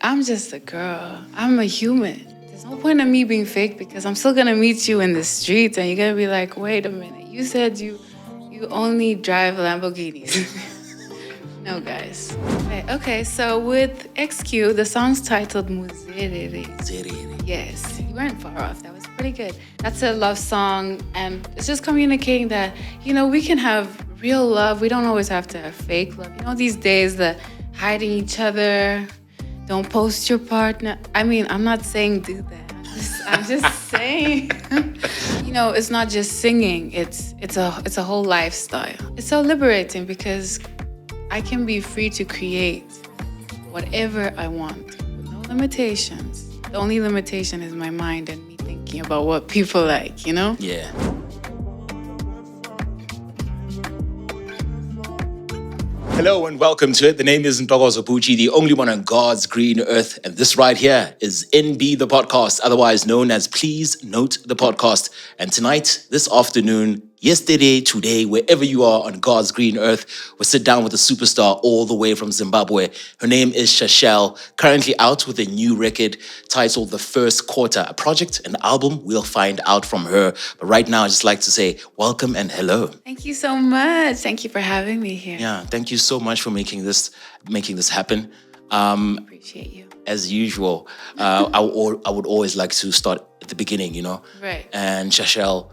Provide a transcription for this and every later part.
I'm just a girl. I'm a human. There's no point in me being fake because I'm still gonna meet you in the streets and you're gonna be like, wait a minute, you said you only drive Lamborghinis. No, guys. Okay, so with XQ, the song's titled Muzerere. Yes, you weren't far off. That was pretty good. That's a love song, and it's just communicating that, we can have real love. We don't always have to have fake love. These days, the hiding each other, don't post your partner. I mean, I'm not saying do that. I'm just saying, it's not just singing. It's a whole lifestyle. It's so liberating because I can be free to create whatever I want with no limitations. The only limitation is my mind and me thinking about what people like, Yeah. Hello and welcome to it. The name is Ntokozo Botjie, the only one on God's green earth. And this right here is NB the podcast, otherwise known as Please Note the Podcast. And tonight, this afternoon, yesterday, today, wherever you are on God's green earth, we'll sit down with a superstar all the way from Zimbabwe. Her name is Shashl, currently out with a new record titled The First Quarter, a project, an album we'll find out from her. But right now, I'd just like to say welcome and hello. Thank you so much. Thank you for having me here. Yeah, thank you so much for making this happen. Appreciate you. As usual, I would always like to start at the beginning, Right. And Shashl,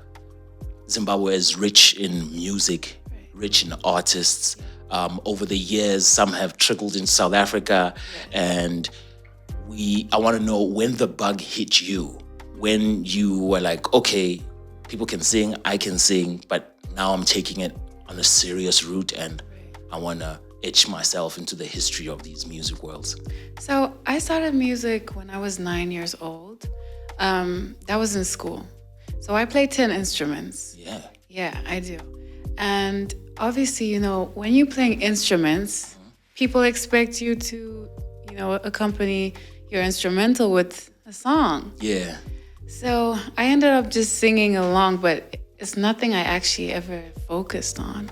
Zimbabwe is rich in music, rich in artists. Over the years, some have trickled in South Africa, and I want to know when the bug hit you, when you were like, okay, people can sing, I can sing, but now I'm taking it on a serious route, and I want to etch myself into the history of these music worlds. So I started music when I was 9 years old. That was in school. So I play 10 instruments. Yeah. Yeah, I do. And obviously, when you're playing instruments, people expect you to, accompany your instrumental with a song. Yeah. So I ended up just singing along, but it's nothing I actually ever focused on.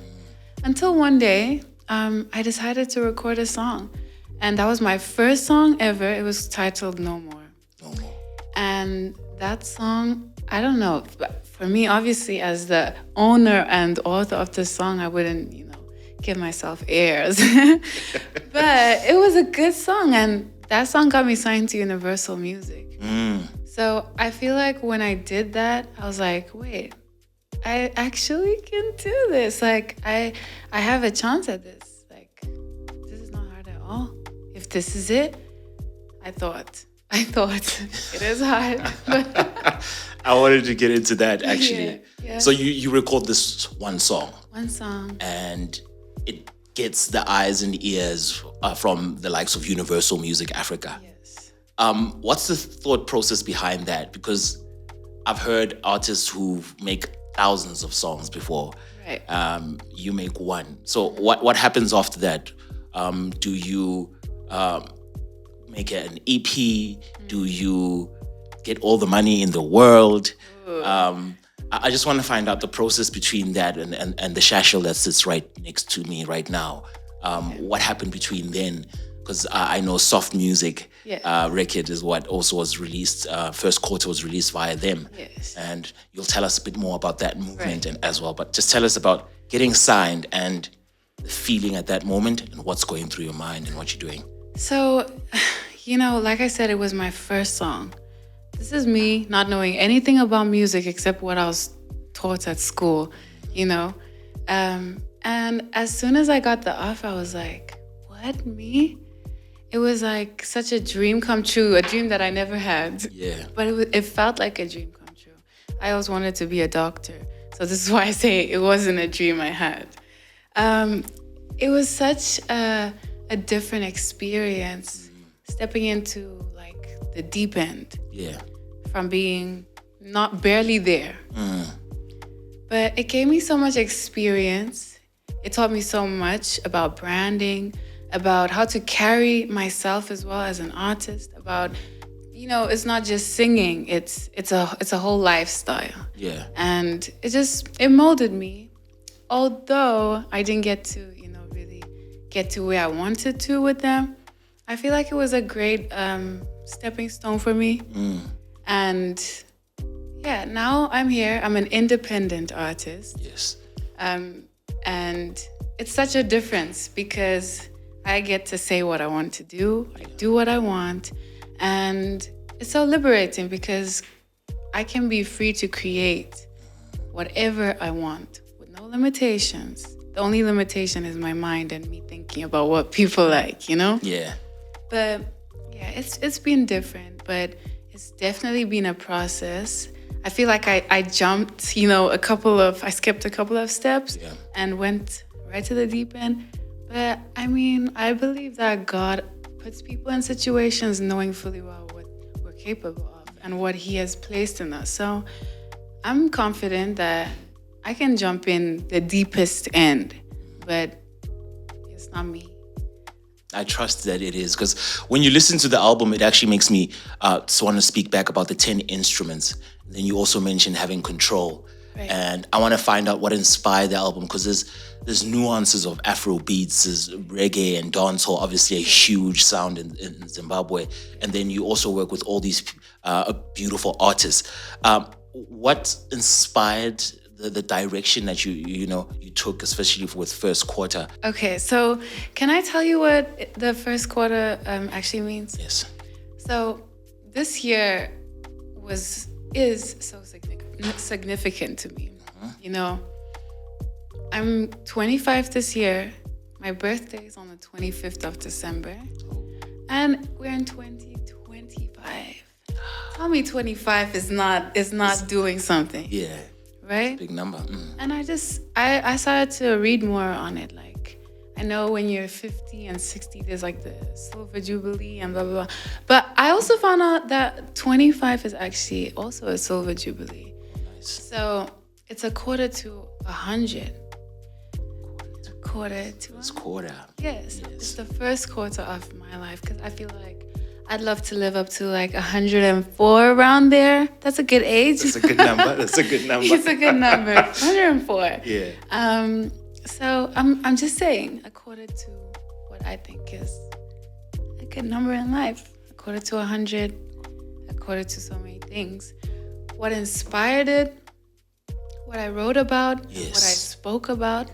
Until one day, I decided to record a song. And that was my first song ever. It was titled No More. No More. And that song, I don't know, but for me, obviously, as the owner and author of the song, I wouldn't, give myself airs. But it was a good song, and that song got me signed to Universal Music. So I feel like when I did that, I was like, wait, I actually can do this. Like, I have a chance at this. Like, this is not hard at all. If this is it, I thought it is hard. I wanted to get into that actually. Yeah. So you record this one song. One song. And it gets the eyes and ears from the likes of Universal Music Africa. Yes. What's the thought process behind that? Because I've heard artists who make thousands of songs before. Right. You make one. So what happens after that? Do you make an EP? Do you get all the money in the world? I just want to find out the process between that and the Shashl that sits right next to me right now. What happened between then? Because I know Soft Music record is what also was released. First Quarter was released via them. Yes. And you'll tell us a bit more about that movement and as well. But just tell us about getting signed and the feeling at that moment and what's going through your mind and what you're doing. So, like I said, it was my first song. This is me not knowing anything about music except what I was taught at school, And as soon as I got the offer, I was like, what, me? It was like such a dream come true, a dream that I never had. Yeah. But it felt like a dream come true. I always wanted to be a doctor. So this is why I say it wasn't a dream I had. It was such a different experience stepping into like the deep end. Yeah. From being not barely there. But it gave me so much experience. It taught me so much about branding, about how to carry myself as well as an artist, about, it's not just singing, it's a whole lifestyle. Yeah. And it molded me. Although I didn't get to, really get to where I wanted to with them, I feel like it was a great stepping stone for me. And yeah, now I'm here. I'm an independent artist. Yes. And it's such a difference because I get to say what I want to do. I do what I want. And it's so liberating because I can be free to create whatever I want with no limitations. The only limitation is my mind and me thinking about what people like, you know? Yeah. But yeah, it's been different, but it's definitely been a process. I feel like I jumped, I skipped a couple of steps and went right to the deep end. But I mean, I believe that God puts people in situations knowing fully well what we're capable of and what He has placed in us. So I'm confident that I can jump in the deepest end, but it's not me. I trust that it is, because when you listen to the album, it actually makes me want to speak back about the 10 instruments. Then you also mentioned having control. Right. And I want to find out what inspired the album, because there's nuances of Afro beats, there's reggae and dancehall, obviously a huge sound in Zimbabwe. And then you also work with all these beautiful artists. What inspired the direction that you took, especially with First Quarter? Okay, so can I tell you what the First Quarter actually means? Yes. So this year is so significant to me. I'm 25 this year. My birthday is on the 25th of December. And we're in 2025. Tell me 25 is not doing something. Yeah. Right? Big number. And I started to read more on it. Like, I know when you're 50 and 60, there's like the silver jubilee and blah, blah, blah. But I also found out that 25 is actually also a silver jubilee. Nice. So it's a quarter to 100. A quarter to First quarter. Yes. It's the first quarter of my life because I feel like I'd love to live up to like 104 around there. That's a good age. That's a good number. That's a good number. It's a good number. 104. Yeah. So I'm just saying a quarter to what I think is a good number in life. A quarter to 100. A quarter to so many things. What inspired it? What I wrote about? Yes. What I spoke about?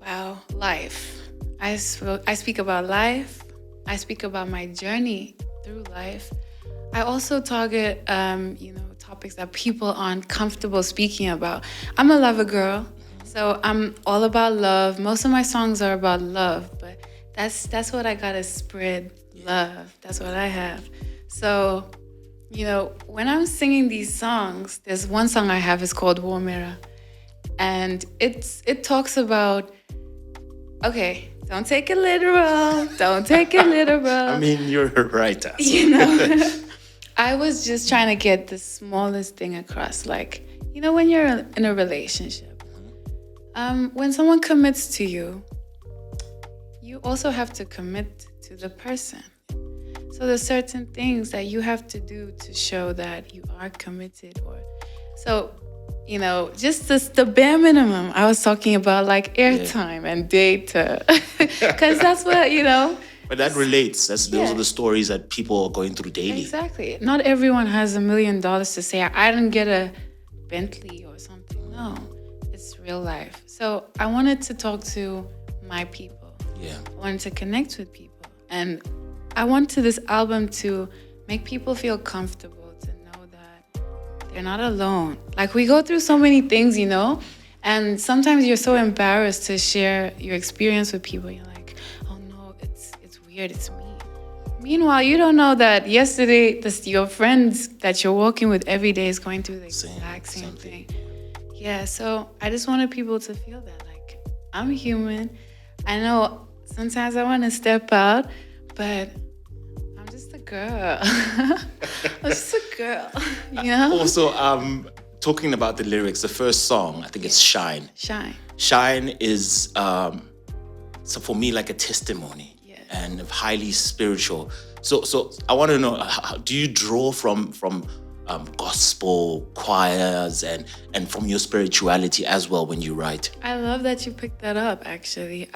Wow, life. I speak about life. I speak about my journey through life. I also target, topics that people aren't comfortable speaking about. I'm a lover girl, so I'm all about love. Most of my songs are about love, but that's what I gotta spread, love. That's what I have. So, when I'm singing these songs, there's one song I have is called Womera, and it talks about, okay, don't take it literal. Don't take it literal. I mean, you're a writer. I was just trying to get the smallest thing across. Like, when you're in a relationship, when someone commits to you, you also have to commit to the person. So there's certain things that you have to do to show that you are committed. Just the bare minimum. I was talking about like airtime and data, because that's what, But that relates. Those are the stories that people are going through daily. Exactly. Not everyone has $1 million to say, I didn't get a Bentley or something. No, it's real life. So I wanted to talk to my people. Yeah. I wanted to connect with people. And I wanted this album to make people feel comfortable. They're not alone. Like, we go through so many things, and sometimes you're so embarrassed to share your experience with people. You're like, oh no, it's weird, it's me. Meanwhile, you don't know that yesterday, your friends that you're walking with every day is going through the exact same thing. Yeah, so I just wanted people to feel that, like, I'm human. I know sometimes I want to step out, but I'm just a girl. I'm just a girl, Also, talking about the lyrics, the first song, I think it's Shine. Shine is, so for me, like a testimony and highly spiritual. So I want to know, do you draw from gospel choirs and from your spirituality as well when you write? I love that you picked that up, actually.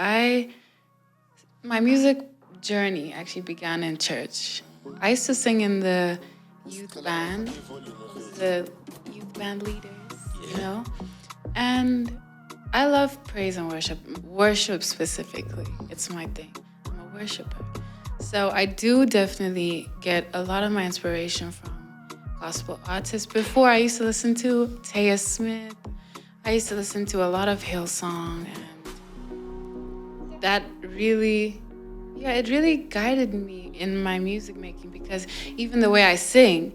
My music journey actually began in church. I used to sing in the youth band, the youth band leaders, you know? And I love praise and worship specifically. It's my thing. I'm a worshiper. So I do definitely get a lot of my inspiration from gospel artists. Before, I used to listen to Taya Smith. I used to listen to a lot of Hillsong, and that really, it really guided me in my music making, because even the way I sing,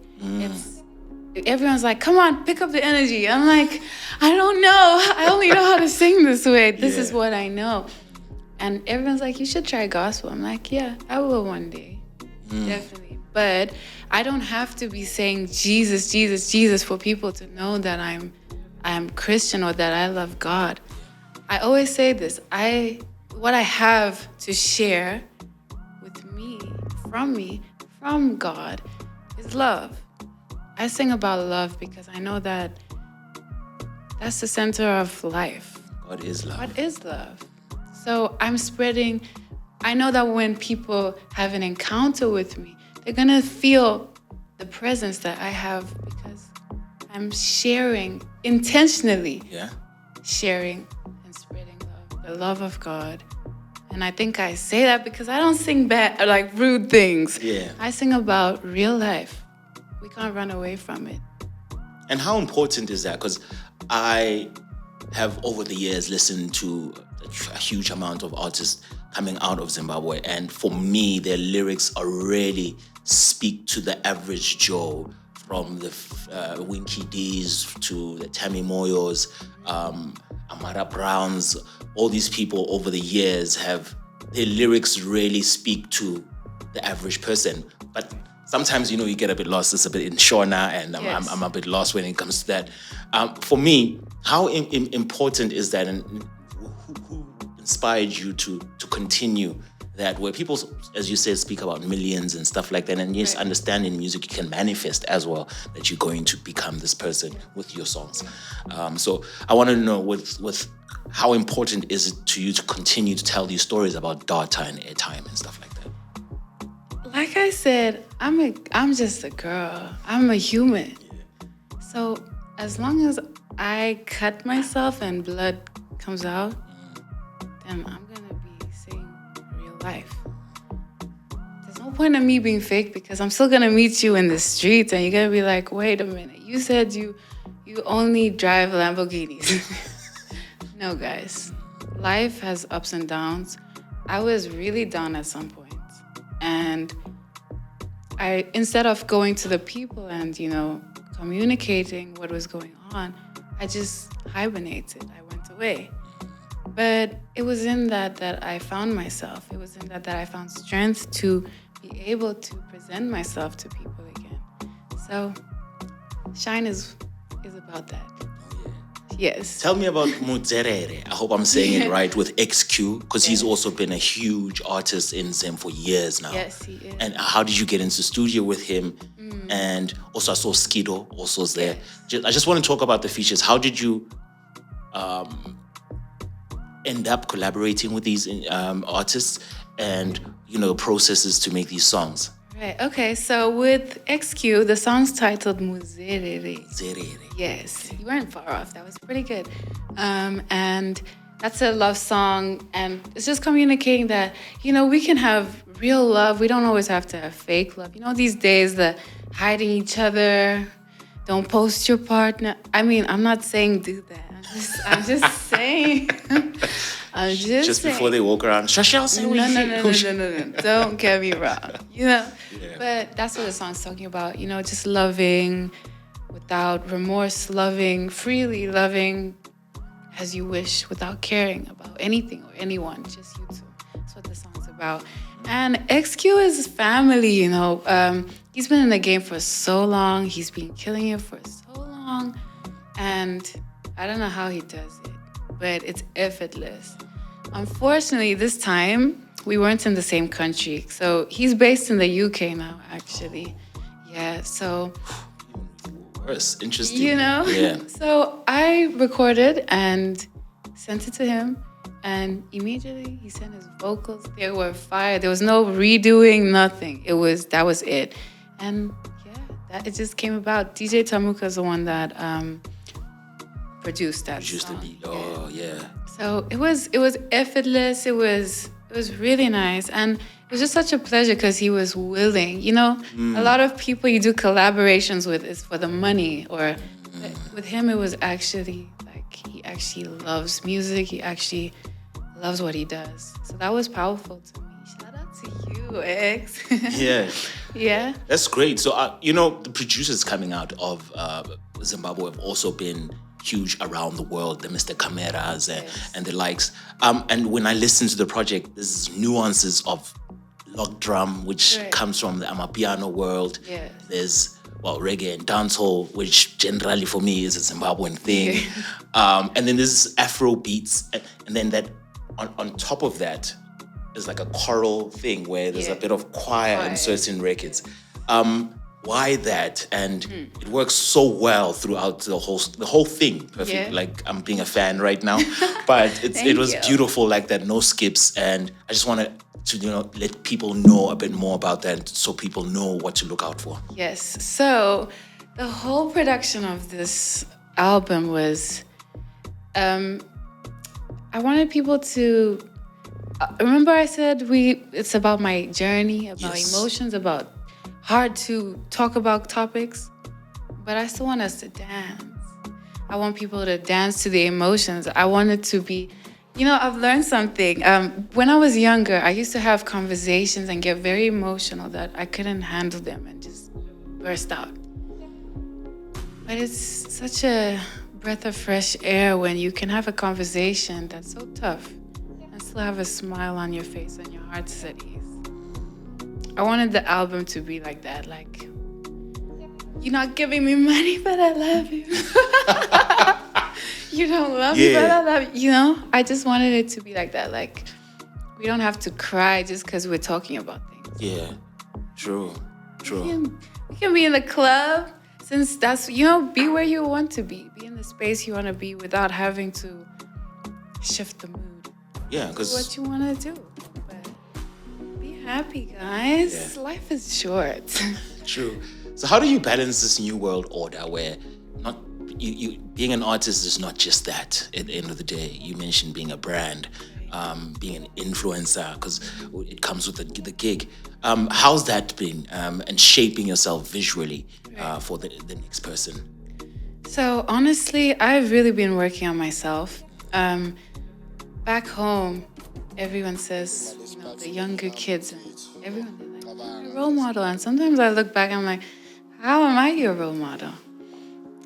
everyone's like, come on, pick up the energy. I'm like, I don't know. I only know how to sing this way. This is what I know. And everyone's like, you should try gospel. I'm like, yeah, I will one day. Definitely. But I don't have to be saying Jesus, Jesus, Jesus for people to know that I'm Christian or that I love God. I always say this. What I have to share with me, from God, is love. I sing about love because I know that that's the center of life. God is love. God is love. So I know that when people have an encounter with me, they're going to feel the presence that I have, because I'm sharing, intentionally sharing and spreading love, the love of God. And I think I say that because I don't sing bad, like rude things. Yeah. I sing about real life. We can't run away from it. And how important is that? Because I have over the years listened to a huge amount of artists coming out of Zimbabwe, and for me, their lyrics already speak to the average Joe, from the Winky D's to the Tammy Moyos, Amara Browns. All these people over the years their lyrics really speak to the average person. But sometimes, you get a bit lost. It's a bit in Shona, and I'm a bit lost when it comes to that. For me, how important is that, and who inspired you to continue that, where people, as you said, speak about millions and stuff like that, and yes, understand in music you can manifest as well that you're going to become this person with your songs. So I want to know with how important is it to you to continue to tell these stories about data and airtime and stuff like that? Like I said, I'm just a girl. I'm a human. So as long as I cut myself and blood comes out, then I'm gonna be saying real life. There's no point in me being fake, because I'm still gonna meet you in the streets and you're gonna be like, wait a minute, you said you only drive Lamborghinis. No, guys. Life has ups and downs. I was really down at some point. And instead of going to the people and, communicating what was going on, I just hibernated. I went away. But it was in that I found myself. It was in that I found strength to be able to present myself to people again. So Shine is about that. Yes. Tell me about Muzerere. I hope I'm saying it right, with XQ, because he's also been a huge artist in Zim for years now. Yes, he is. And how did you get into studio with him? And also I saw Skido also was there. Yes. I just want to talk about the features. How did you end up collaborating with these artists, and processes to make these songs? Right. Okay. So with XQ, the song's titled Muzerere. Zerere. Yes. You weren't far off. That was pretty good. And that's a love song, and it's just communicating that, we can have real love. We don't always have to have fake love. These days, the hiding each other, don't post your partner. I mean, I'm not saying do that. I'm just saying. Just saying. Before they walk around, Shashl, say no. Don't get me wrong. Yeah. But that's what the song's talking about. Just loving without remorse, loving freely, loving as you wish, without caring about anything or anyone, just you two. That's what the song's about. And XQ is family. He's been in the game for so long. He's been killing it for so long, and I don't know how he does it, but it's effortless. Unfortunately, this time, we weren't in the same country. So he's based in the UK now, actually. Yeah, so... Worse. Interesting. Yeah. So I recorded and sent it to him. And immediately he sent his vocals. They were fire. There was no redoing, nothing. That was it. And yeah, it just came about. DJ Tamuka is the one that produced that Produced the song. beat. Oh, yeah. So it was effortless. It was really nice, and it was just such a pleasure because he was willing. You know, a lot of people you do collaborations with is for the money, or with him it was actually like he actually loves music. He actually loves what he does. So that was powerful to me. Shout out to you, X. Yeah. Yeah. That's great. So, the producers coming out of Zimbabwe have also been huge around the world, the Mr. Cameras and the likes. And when I listen to the project, there's nuances of log drum, which comes from the Amapiano world. Yes. There's, reggae and dancehall, which generally for me is a Zimbabwean thing. And then there's Afro beats. And then that on top of that is like a choral thing where there's a bit of choir in certain records. Why that? And it works so well throughout the whole thing. Perfect. Yeah. Like I'm being a fan right now, but it was beautiful like that. No skips, and I just wanted to let people know a bit more about that, so people know what to look out for. Yes. So the whole production of this album was, I wanted people to remember I said it's about my journey, about emotions, about hard to talk about topics, but I still want us to dance. I want people to dance to the emotions. I want it to be, I've learned something. When I was younger, I used to have conversations and get very emotional that I couldn't handle them and just burst out. But it's such a breath of fresh air when you can have a conversation that's so tough and still have a smile on your face and your heart is at ease. I wanted the album to be like that, like, you're not giving me money, but I love you. You don't love me, but I love you. I just wanted it to be like that, like, we don't have to cry just because we're talking about things. Yeah, true. We can be in the club, since that's, be where you want to be in the space you want to be without having to shift the mood. Yeah, because what you want to do. Happy, guys. Yeah. Life is short. True. So how do you balance this new world order where not you being an artist is not just that at the end of the day? You mentioned being a brand, being an influencer, because it comes with the gig. How's that been, and shaping yourself visually for the next person? So honestly, I've really been working on myself. Back home, everyone says, the younger kids, and everyone, they're like, you're a role model. And sometimes I look back and I'm like, how am I your role model?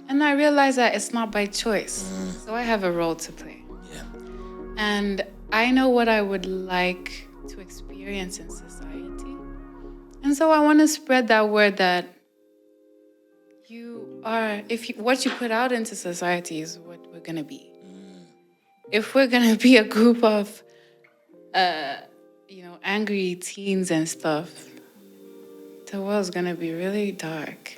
And I realize that it's not by choice. So I have a role to play. Yeah. And I know what I would like to experience in society. And so I want to spread that word that what you put out into society is what we're going to be. If we're going to be a group of angry teens and stuff, the world's gonna be really dark.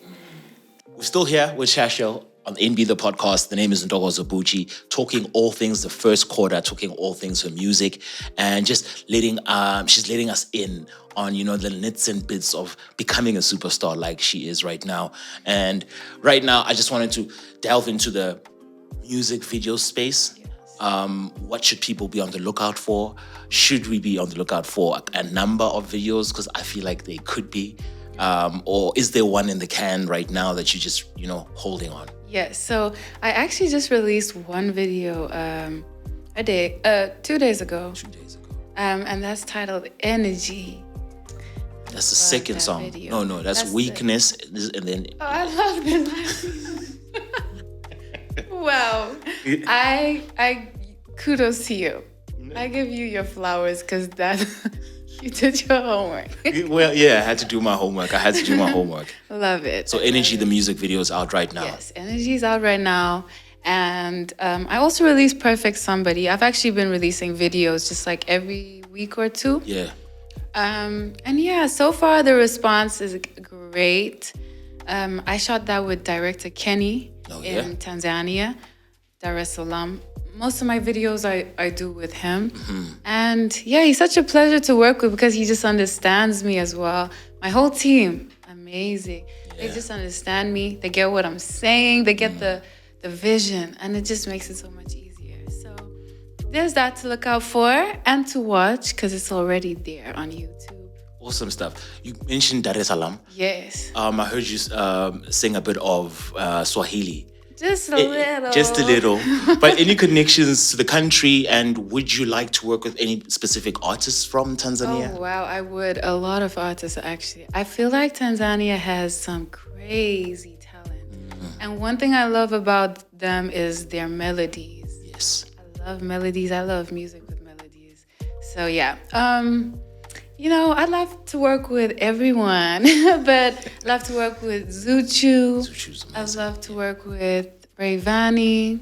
We're still here with Shashl on NB the podcast. The name is Ntokozo Botjie, talking all things the first quarter, talking all things her music, and just she's letting us in on the nits and bits of becoming a superstar like she is right now. And right now, I just wanted to delve into the music video space. What should people be on the lookout for? Should we be on the lookout for a number of videos? Because I feel like they could be. Or is there one in the can right now that you're just, holding on? Yes. So I actually just released one video 2 days ago. 2 days ago. And that's titled Energy. That's the second song. Video. No, that's Weakness. And then. Oh, I love this. Wow. I kudos to you. I give you your flowers because you did your homework. Well, yeah, I had to do my homework. Love it. So Energy, the music video is out right now. Yes, Energy is out right now. And I also released Perfect Somebody. I've actually been releasing videos just like every week or two. Yeah. And yeah, so far the response is great. I shot that with director Kenny in Tanzania, Dar es Salaam. most of my videos I do with him. And yeah, he's such a pleasure to work with because he just understands me as well. My whole team, amazing. They just understand me. They get what I'm saying. They get the vision, and it just makes it so much easier. So there's that to look out for and to watch because it's already there on YouTube. Awesome stuff. You mentioned Dar es Salaam. Yes. I heard you sing a bit of Swahili. Just a little. Just a little. But any connections to the country, and would you like to work with any specific artists from Tanzania? Oh, wow, I would. A lot of artists, actually. I feel like Tanzania has some crazy talent. And one thing I love about them is their melodies. Yes. I love melodies. I love music with melodies. So, yeah. I'd love to work with everyone, but I'd love to work with Zuchu. Zuchu's amazing. I'd love to work with Rayvani.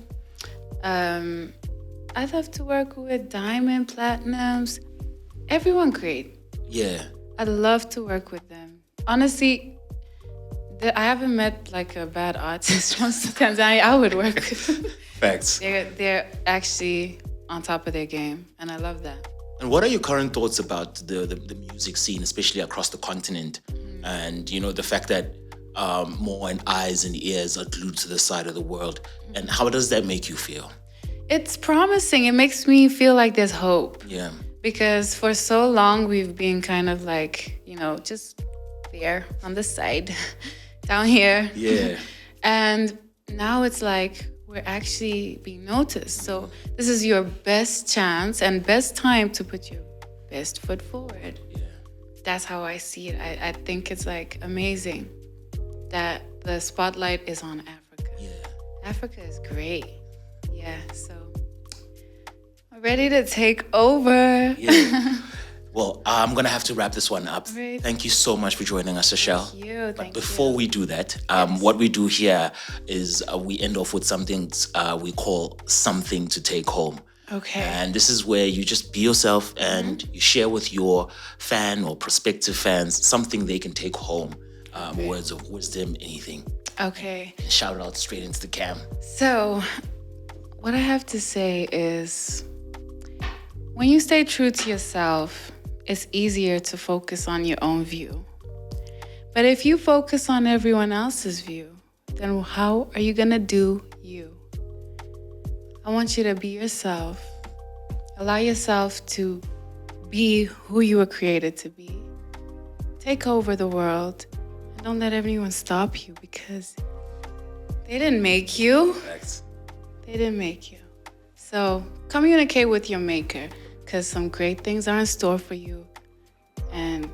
I'd love to work with Diamond Platinums. Everyone great. Yeah. I'd love to work with them. Honestly, I haven't met like a bad artist from Tanzania I would work with. Facts. They're actually on top of their game, and I love that. And what are your current thoughts about the music scene, especially across the continent? And, the fact that more eyes and ears are glued to the side of the world. And how does that make you feel? It's promising. It makes me feel like there's hope. Yeah. Because for so long, we've been kind of like, just there on the side, down here. Yeah. And now it's like, we're actually being noticed. So this is your best chance and best time to put your best foot forward. Yeah. That's how I see it. I think it's like amazing that the spotlight is on Africa. Yeah. Africa is great. Yeah, so I'm ready to take over. Yeah. Well, I'm going to have to wrap this one up. Right. Thank you so much for joining us, Shashl. Thank you. But before we do that, what we do here is we end off with something we call something to take home. Okay. And this is where you just be yourself and you share with your fan or prospective fans something they can take home. Words of wisdom, anything. Okay. Shout it out straight into the cam. So, what I have to say is, when you stay true to yourself, it's easier to focus on your own view. But if you focus on everyone else's view, then how are you gonna do you? I want you to be yourself. Allow yourself to be who you were created to be. Take over the world. And don't let everyone stop you because they didn't make you. Thanks. They didn't make you. So communicate with your maker because some great things are in store for you. And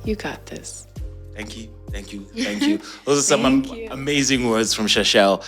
you got this. Thank you. Thank you. Thank you. Those are some Thank you. amazing words from Shashl.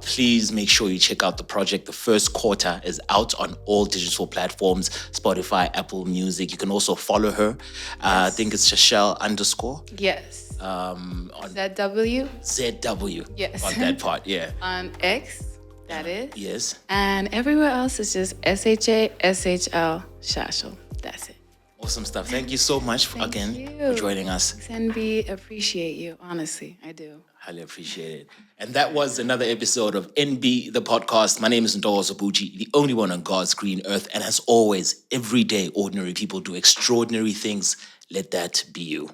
Please make sure you check out the project. The first quarter is out on all digital platforms, Spotify, Apple Music. You can also follow her. I think it's Shashl_. Yes. On ZW ZW. Yes. On that part, yeah. on X, that is. Yes. And everywhere else is just SHASHL Shashl. That's it. Awesome stuff. Thank you so much Thank again you. for joining us. And we appreciate you. Honestly, I do. Highly appreciate it. And that was another episode of NB, the podcast. My name is Ntokozo Botjie, the only one on God's green earth. And as always, every day, ordinary people do extraordinary things. Let that be you.